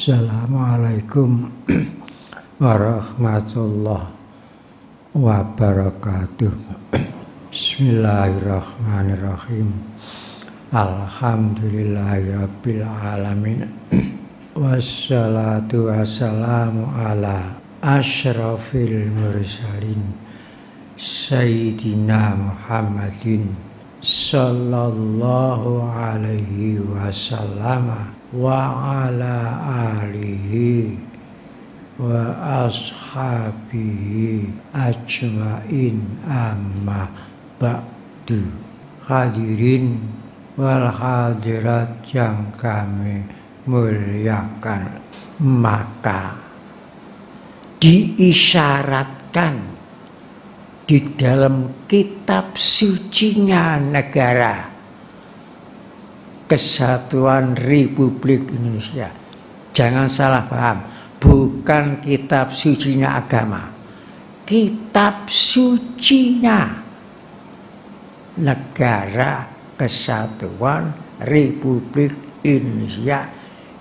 Assalamualaikum warahmatullahi wabarakatuh. Bismillahirrahmanirrahim. Alhamdulillahirabbil alamin. Wassalatu wassalamu ala asyrafil mursalin Sayyidina Muhammadin sallallahu alaihi wasallam wa ala alihi wa ashabihi ajmain, amma ba'du. Hadirin wal hadirat yang kami muliakan, maka diisyaratkan di dalam kitab sucinya negara Kesatuan Republik Indonesia. Jangan salah paham, bukan kitab sucinya agama, kitab sucinya Negara Kesatuan Republik Indonesia,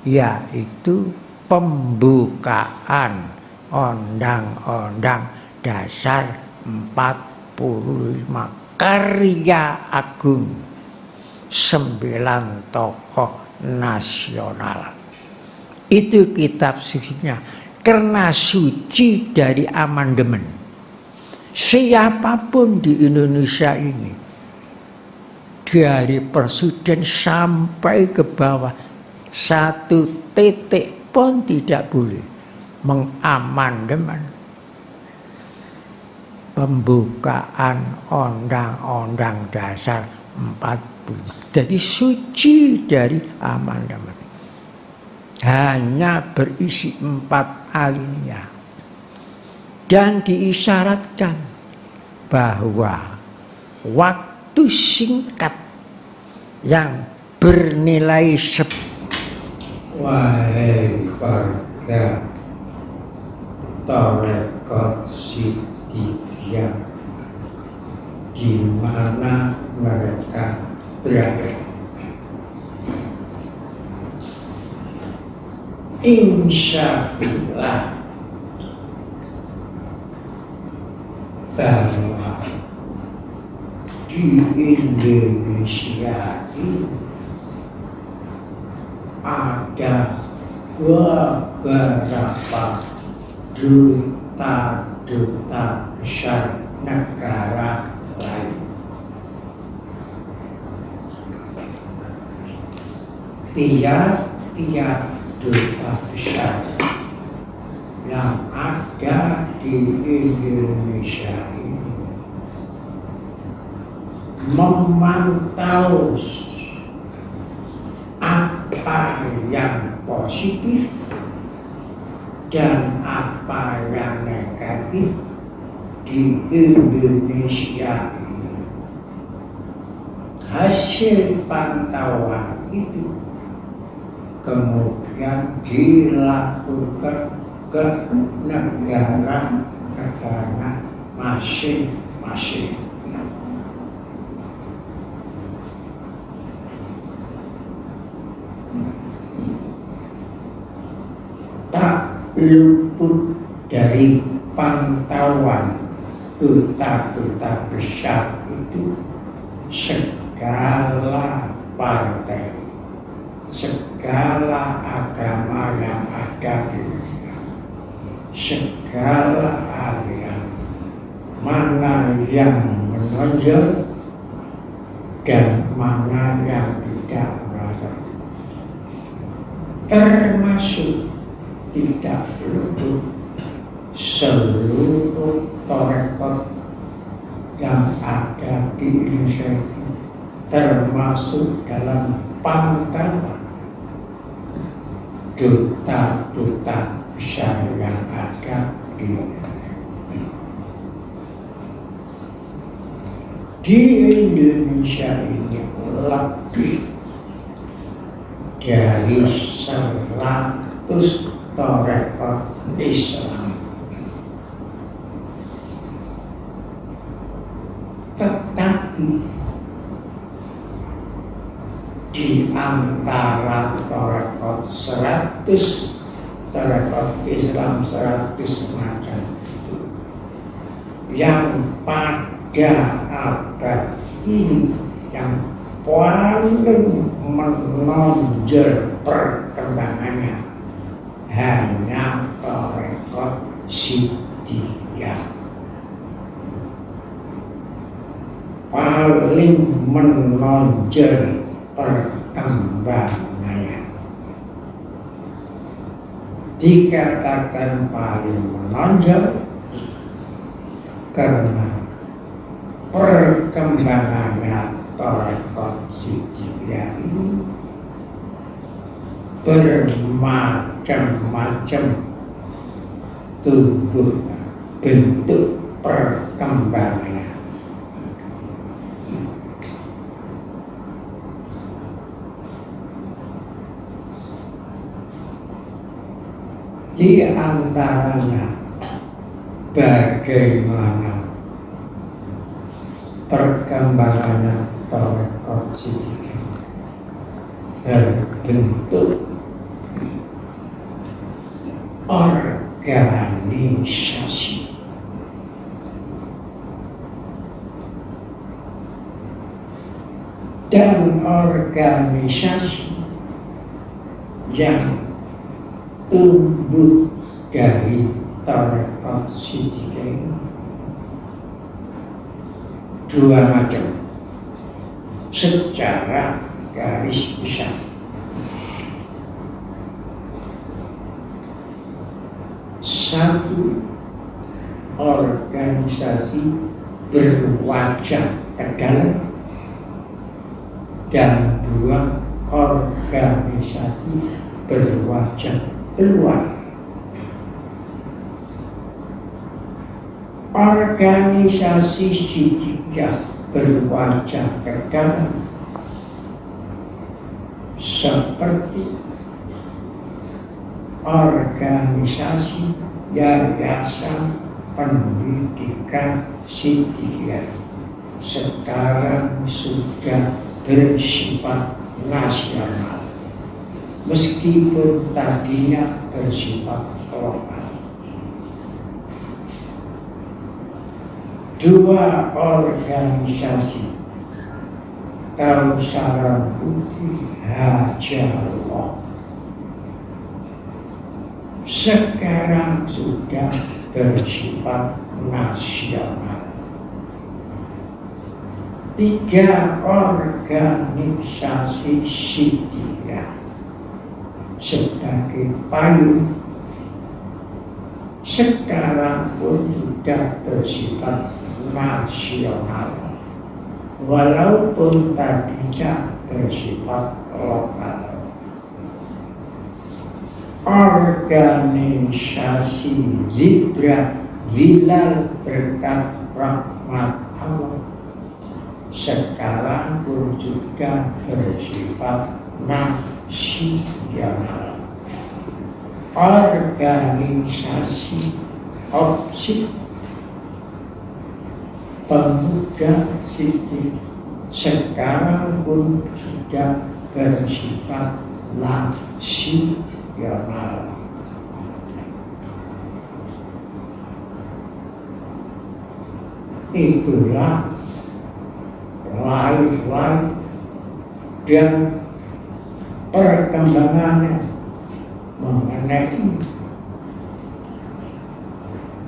yaitu pembukaan Undang-Undang Dasar 45 karya agung 9 tokoh nasional. Itu kitab sucinya, karena suci dari amandemen. Siapapun di Indonesia ini, dari presiden sampai ke bawah, satu titik pun tidak boleh mengamandemen pembukaan Undang-Undang Dasar 45. Jadi suci dari amandemen. Hanya berisi 4 alinea. Dan diisyaratkan bahwa waktu singkat yang bernilai wahai warga Tarekat Siddiqiyah, di mana mereka berada, insyaallah bahwa di Indonesia ini ada beberapa duta-duta besar negara lain. Tiap-tiap duta besar yang ada di Indonesia ini memantau apa yang positif dan apa yang negatif di Indonesia ini. Hasil pantauan itu kemudian dilakukan ke negara-negara masing-masing. Tak luput dari pantauan duta-duta besar itu segala partai, segala agama yang ada di dunia, segala aliran, mana yang menonjol dan mana yang tidak menonjol, termasuk tidak luput seluruh tarekat yang ada di Indonesia, termasuk dalam pantauan duta-duta besar yang ada di Indonesia ini lebih dari 100 tarekat Islam. Tetapi di antara tarekat 100 tarekat Islam 100 macam itu yang pada abad ini yang paling menonjol perkembangannya hanya tarekat Sidiyah. Paling menonjol perkembangannya, dikatakan paling menonjol karena perkembangannya tarekat Sidiyah ini bermacam-macam bentuk perkembangannya. Di antaranya bagaimana perkembangannya tarekat Sidiyah berbentuk organisasi dan organisasi yang tumbuh dari tarekat Sidiyah ini dua macam secara garis besar. Satu, organisasi berwajah tegal, dan dua, organisasi berwajah keluar. Organisasi Sidiyah berwajah ke dalam seperti organisasi Yayasan Pendidikan Sidiyah sekarang sudah bersifat nasional, meskipun tadinya bersifat lokal. Dua organisasi Kausaran Putih Hajallah sekarang sudah bersifat nasional. Tiga organisasi Sidiyah sebagai payung sekarang pun sudah bersifat nasional, walaupun tadinya bersifat lokal. Organisasi Zibra Zilal Berkat Rahmat Allah sekarang pun juga bersifat nasional. Organisasi Opsi Pemuda Sidiyah sekarang pun sudah bersifat nasional. Itulah lain-lain dan perkembangannya mengenai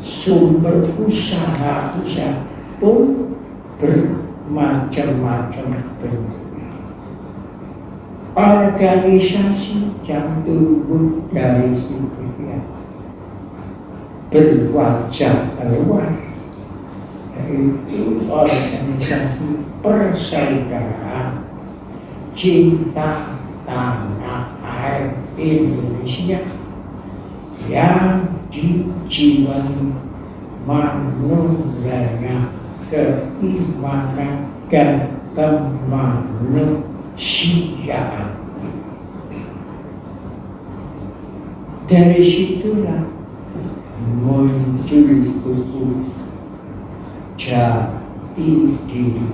sumber usaha-usaha pun bermacam-macam bentuknya. Organisasi yang tumbuh dari Sidiyah berwajah keluar, yaitu organisasi persaudaraan cinta tanah air Indonesia yang dijiwai manusianya keimanan dan kemanusiaan. Dari situlah muncul buku Jati Diri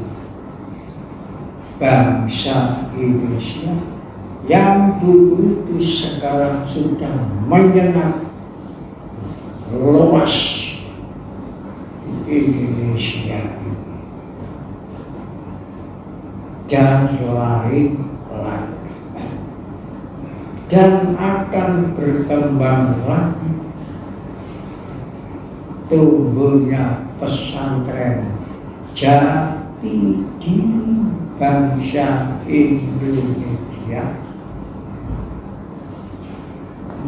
Bangsa Indonesia yang dulu itu sekarang sudah menyengat luas di Indonesia ini dan lain-lain, dan akan berkembang lagi tumbuhnya pesantren jati diri bangsa Indonesia,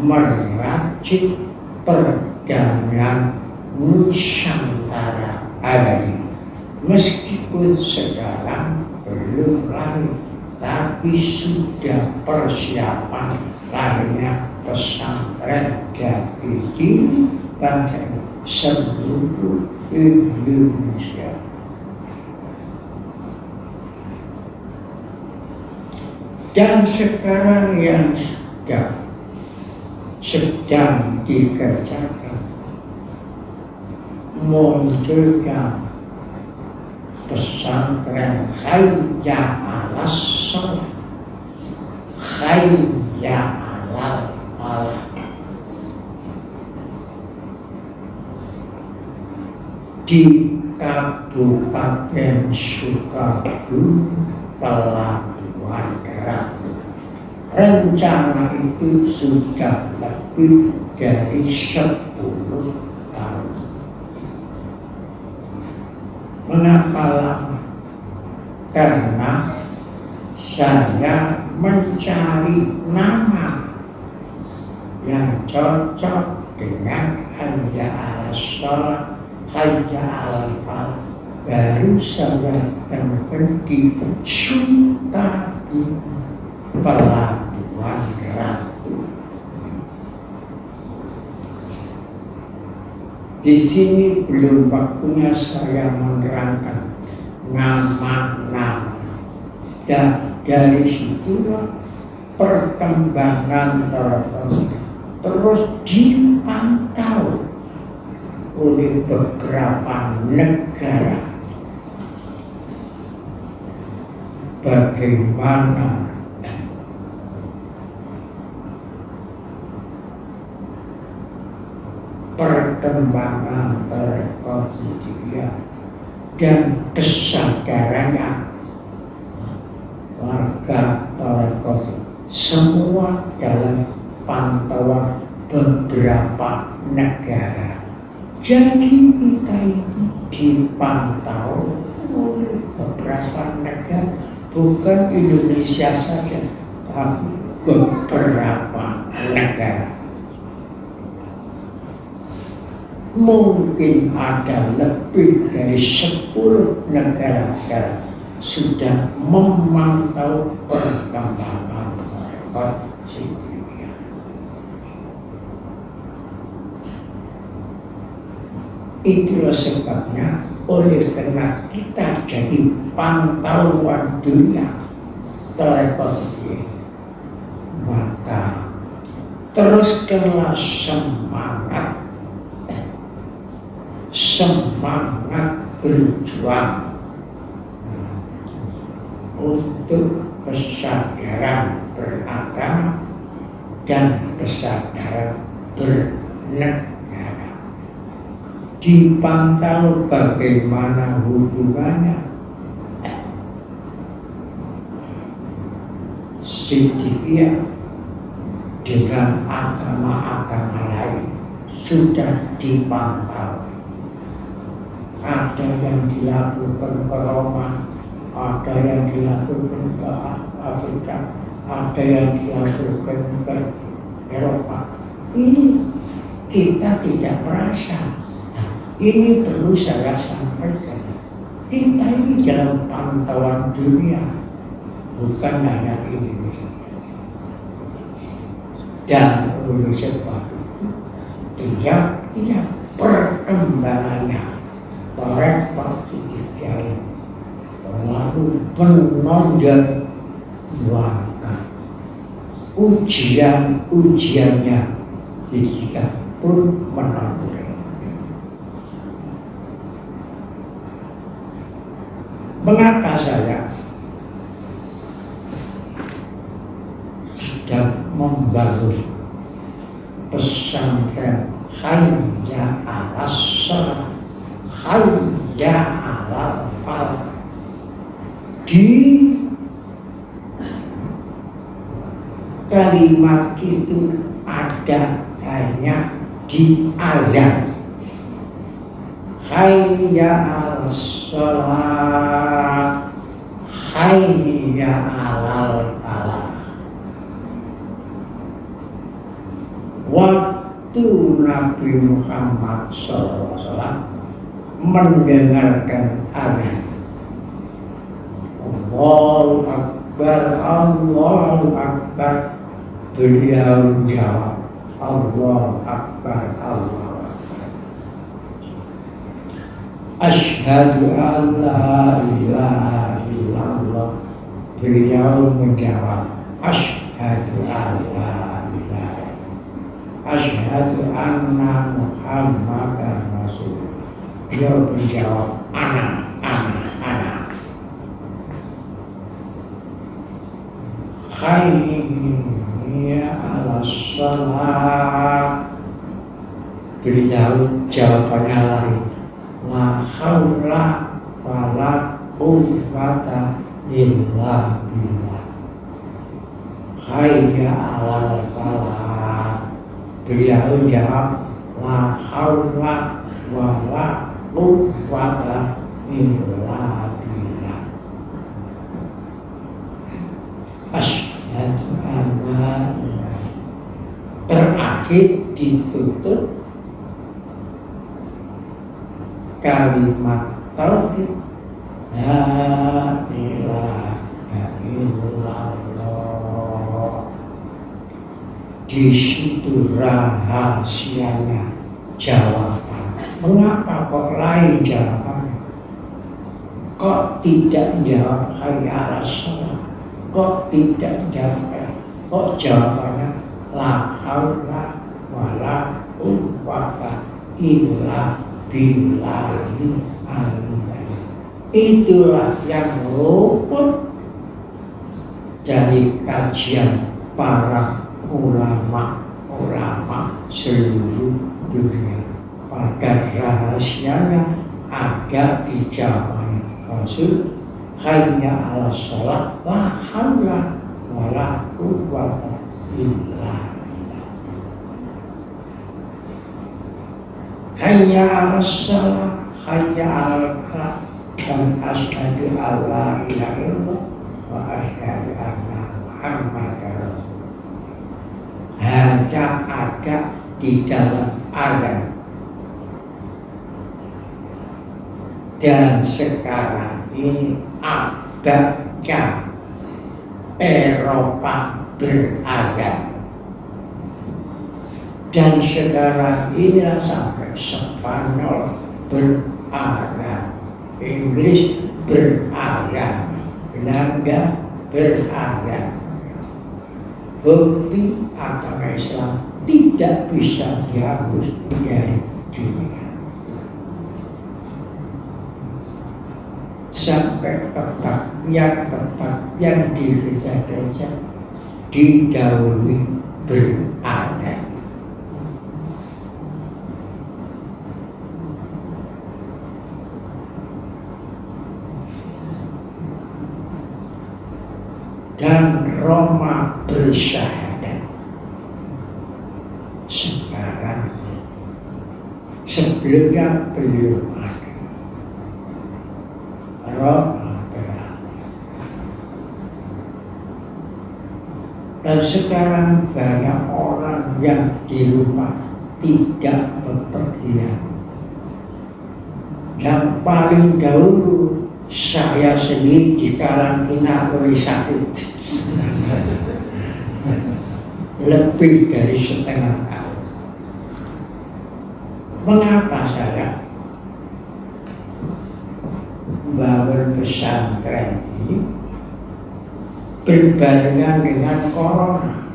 merajut perdamaian Nusantara hari. Meskipun sekarang belum lahir, tapi sudah persiapan lahirnya pesantren jati diri bangsa seluruh Indonesia. Dan sekarang yang sedang dikerjakan munculnya pesantren Hayya 'alas Shalah, Hayya 'alal falah. Di Kabupaten Sukabumi, Pelabuhan Ratu. Rencana itu sudah lebih dari 10 tahun. Mengapa lama? Karena saya mencari nama yang cocok dengan Hayya 'alas Shalah, Hayya 'alal falah. Baru saya temukan di Sukabumi, Pelabuhan Ratu. Di sini belum waktunya saya menerangkan nama-nama, dan dari situlah perkembangan terus dipantau oleh beberapa negara. Bagaimana perkembangan perekonomian dan kesadarannya warga perekonomian semua dalam pantauan beberapa negara. Jadi kita ini dipantau oleh beberapa negara, bukan Indonesia saja, tapi beberapa negara. Mungkin ada lebih dari 10 negara sekarang sudah memantau perkembangan perekonomian. Itulah sebabnya oleh karena kita jadi pantauan dunia perekonomian, maka teruskanlah semangat berjuang untuk kesadaran beragama dan kesadaran bernegara. Dipantau bagaimana hubungannya Siddiqiyah dengan agama-agama lain, sudah dipantau. Ada yang dilakukan ke Roma, ada yang dilakukan ke Afrika, ada yang dilakukan ke Eropa. Ini kita tidak merasa. Ini perlu saya sampaikan. Kita ini dalam pantauan dunia, bukan hanya Indonesia. Dan oleh sebab itu, tiap perkembangannya perekonomian lalu menonjol warga. Ujiannya juga pun menonjol. Mengapa membangun pesantren Hayya 'alas shalah, Hayya 'alal falah di kalimat itu ada hanya di azan. Hayya 'alas shalah, Hayya 'alal falah. Waktu Nabi Muhammad SAW mendengarkan azan, Allahu Akbar, Allahu Akbar, beliau jawab, Allahu Akbar, Allahu Akbar. Asyhadu an la ilaha illallah, beliau menjawab, asyhadu an la ilaha, asyhadu anna Muhammadan Rasulullah, beliau menjawab, ana. Hayya 'alas shalah, beliau jawabannya lain, la haula wala quwwata illa billah. Hayya 'alal falah, beliau jawab, la haula wala quwwata illa billah. Asyhadu an la ilaha, terakhir ditutup kalimat tauhid, la ilaha illallah. Di situ rahasianya jawaban. Mengapa kok lain jawabannya? Kok tidak jawab hayya 'alas shalah? Kok tidak jawab? Kok jawabannya la haula wala quwwata illa billahi al-'ali. Itulah yang luput dari kajian para ulama seluruh dunia. Pada rahasianya ada di jawaban Rasul, hayya 'alas shalah, la haula wala quwwata illa billah. Hayya 'alas shalah, hayya 'alal falah, dan asyhadu an la ilaha illallah wa asyhadu anna Muhammadar Rasulullah. Hanya ada di dalam azan. Dan sekarang ini adakah Eropa berazan? Dan sekarang ini sampai Spanyol berazan, Inggris berazan, Belanda berazan. Bukti agama Islam tidak bisa dihapus dari dunia. Sampai tempat yang di gereja-gereja didahului berazan. Dan Roma bersyahadat. Sekarang sebelumnya belum ada. Roma berada. Dan sekarang banyak orang yang di rumah tidak bepergian. Yang paling dahulu saya sendiri dikarantina oleh sakit lebih dari setengah tahun. Mengapa saya bangun pesantren ini berbarengan dengan corona?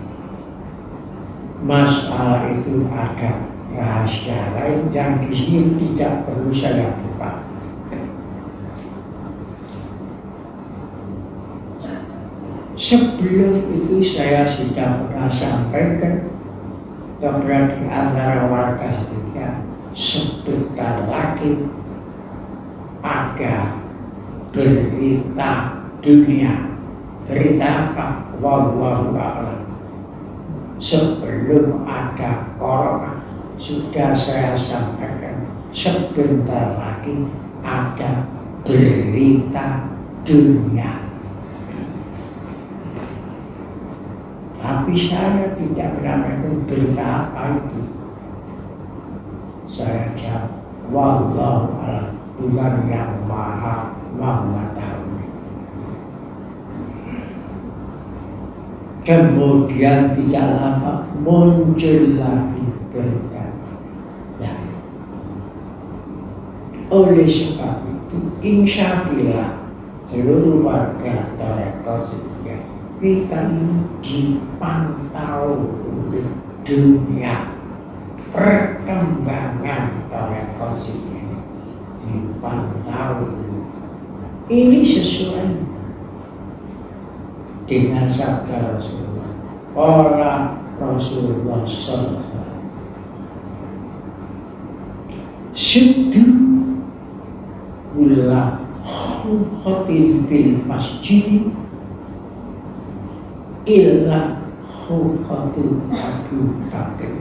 Masalah itu ada rahasia lain yang di sini tidak perlu saya buka. Sebelum itu saya sudah pernah sampaikan kepada di antara warga sekitar, sebentar lagi ada berita dunia. Berita apa? Wallahu a'lam. Sebelum ada corona sudah saya sampaikan, sebentar lagi ada berita dunia. Tapi saya tidak menyampaikan berita apa itu. Saya jawab, wallahu a'lam, Tuhan yang maha mengetahui. Kemudian tidak lama muncul lagi berita. Ya. Oleh sebab itu, insya Allah seluruh warga Toreto juga kita ini dipantau oleh dunia. Perkembangan Toreto ini dipantau. Ini sesuai dengan sabda Rasulullah. Orang Rasulullah SAW. Syuddu kulla khuffatin fil masjid illa khuffatul Abu Bakar.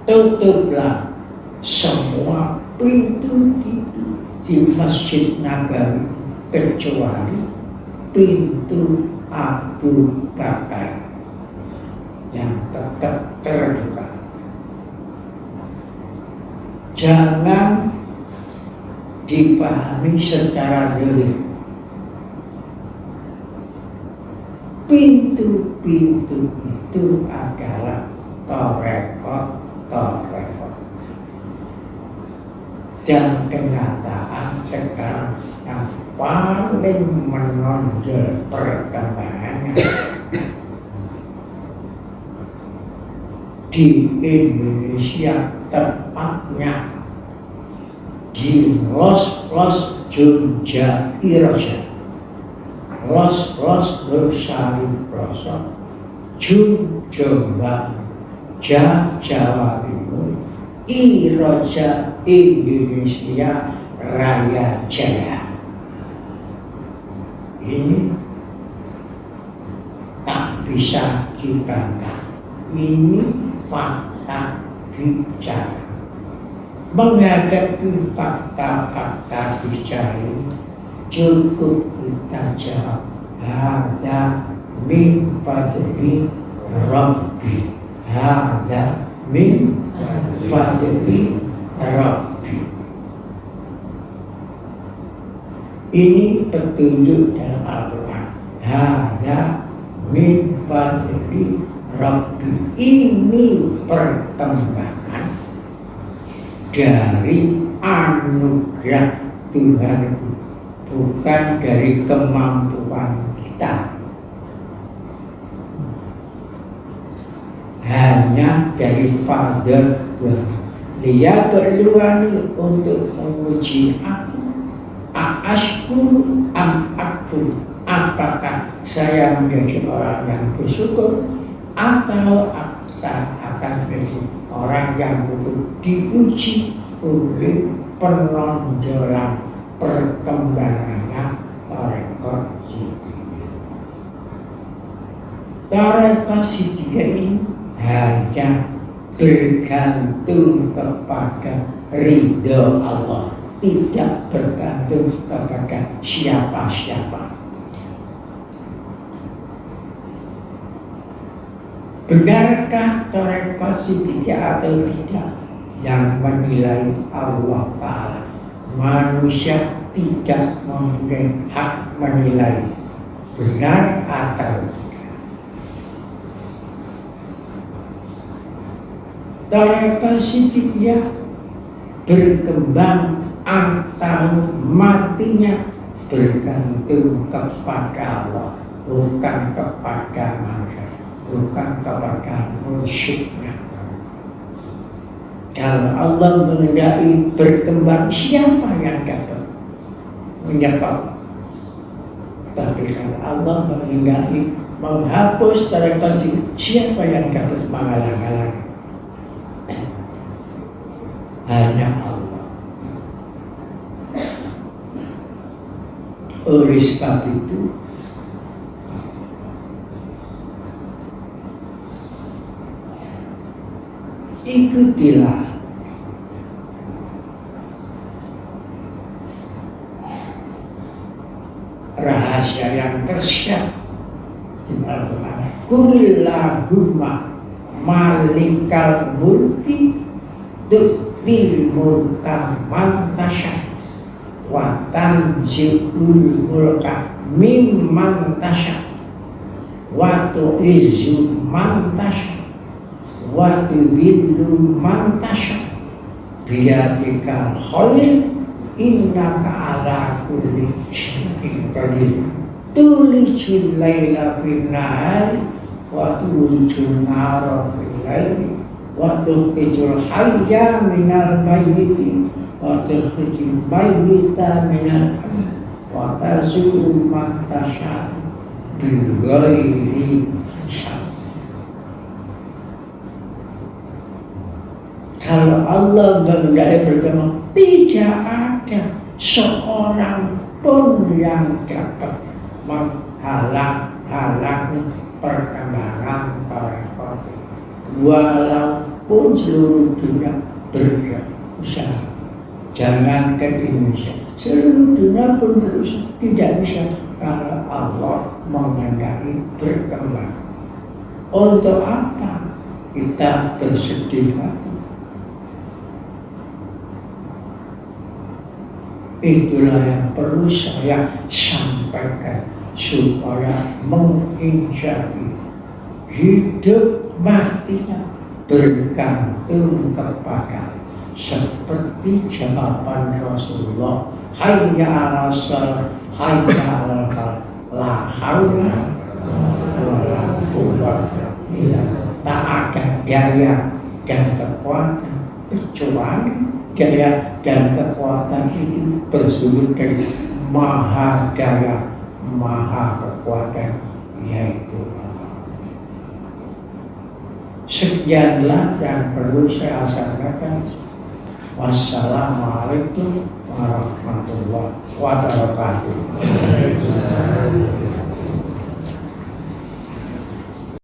Tutuplah semua pintu di Masjid Nabawi kecuali pintu Abu Bakar yang tetap terbuka. Jangan dipahami secara diri. Pintu-pintu itu adalah torekot. Dan kenyataan sekarang yang paling menonjol perkembangannya di Indonesia, tepatnya di Los Jogja Iroja, Los Losari Pelosok, Jombang, Jawa Timur, Iroja Indonesia Raya Jaya. Ini tak bisa dibantah. Ini fakta bicara. Menghadapi fakta-fakta bicara ini cukup kita jawab, hadza min fadli Rabbi, hadza min fadli Rabbi. Ini petunjuk dalam Al-Quran. Hadza min fadli Rabbi. Ini perkembangan dari anugerah Tuhan, bukan dari kemampuan kita. Hanya dari Father Tuhan. Dia berluani untuk menguji aku. Ashkuru am akfur. Apakah saya menjadi orang yang bersyukur atau akan menjadi orang yang betul diuji oleh penonjolan perkembangannya Toreto Sidiyah. Toreto Sidiyah ini hanya bergantung kepada ridho Allah, tidak bergantung kepada siapa-siapa. Benarkah Toreto Sidiyah atau tidak? Yang menilai Allah Ta'ala. Manusia tidak mempunyai hak menilai benar atau tidak. Toreto Sidiyah berkembang atau matinya bergantung kepada Allah, bukan kepada manusia, bukan kepada musyiknya. Kalau Allah mengendaki berkembang, siapa yang dapat menyebab? Tapi kalau Allah menghindari, menghapus terkasih, siapa yang dapat menghalang-halangi? Hanya Allah. Oleh sebab itu, ikutilah rahasia yang tersiap di Al-Quran. Qulillahumma malikal mulki tu'til mulka man tasha wa tanzi'ul mulka mimman tasha wa tu'izzu man tasha wa tudhillu man tasha biyadikal khair innaka ala kulli syai'in qadir. Tulijul laila fin nahari wa tulijul nahara fil laili wa tukhrijul hayya minal mayyiti wa tukhrijul mayyita minal hayy wa tarzuqu man tasha bil ghairi hisab. Kalau Allah berkata berkata, tidak ada seorang pun yang dapat menghalang-halangi perkembangan tarekat, walaupun seluruh dunia berusaha. Jangan ke Indonesia, seluruh dunia pun berusaha, tidak bisa kalau Allah mengendaki berkembang. Untuk apa kita bersedih hati? Itulah yang perlu saya sampaikan supaya menginsyari hidup matinya bergantung kepada seperti jawaban Rasulullah, hayya 'alal shalah, hayya 'alal falah, la haula wala quwwata illa billah. Tak ada daya dan kekuatan kecuali daya dan kekuatan itu bersumber dari Maha Daya, Maha Kekuatan, yaitu Allah. Sekianlah yang perlu saya sampaikan. Wassalamualaikum warahmatullahi wabarakatuh.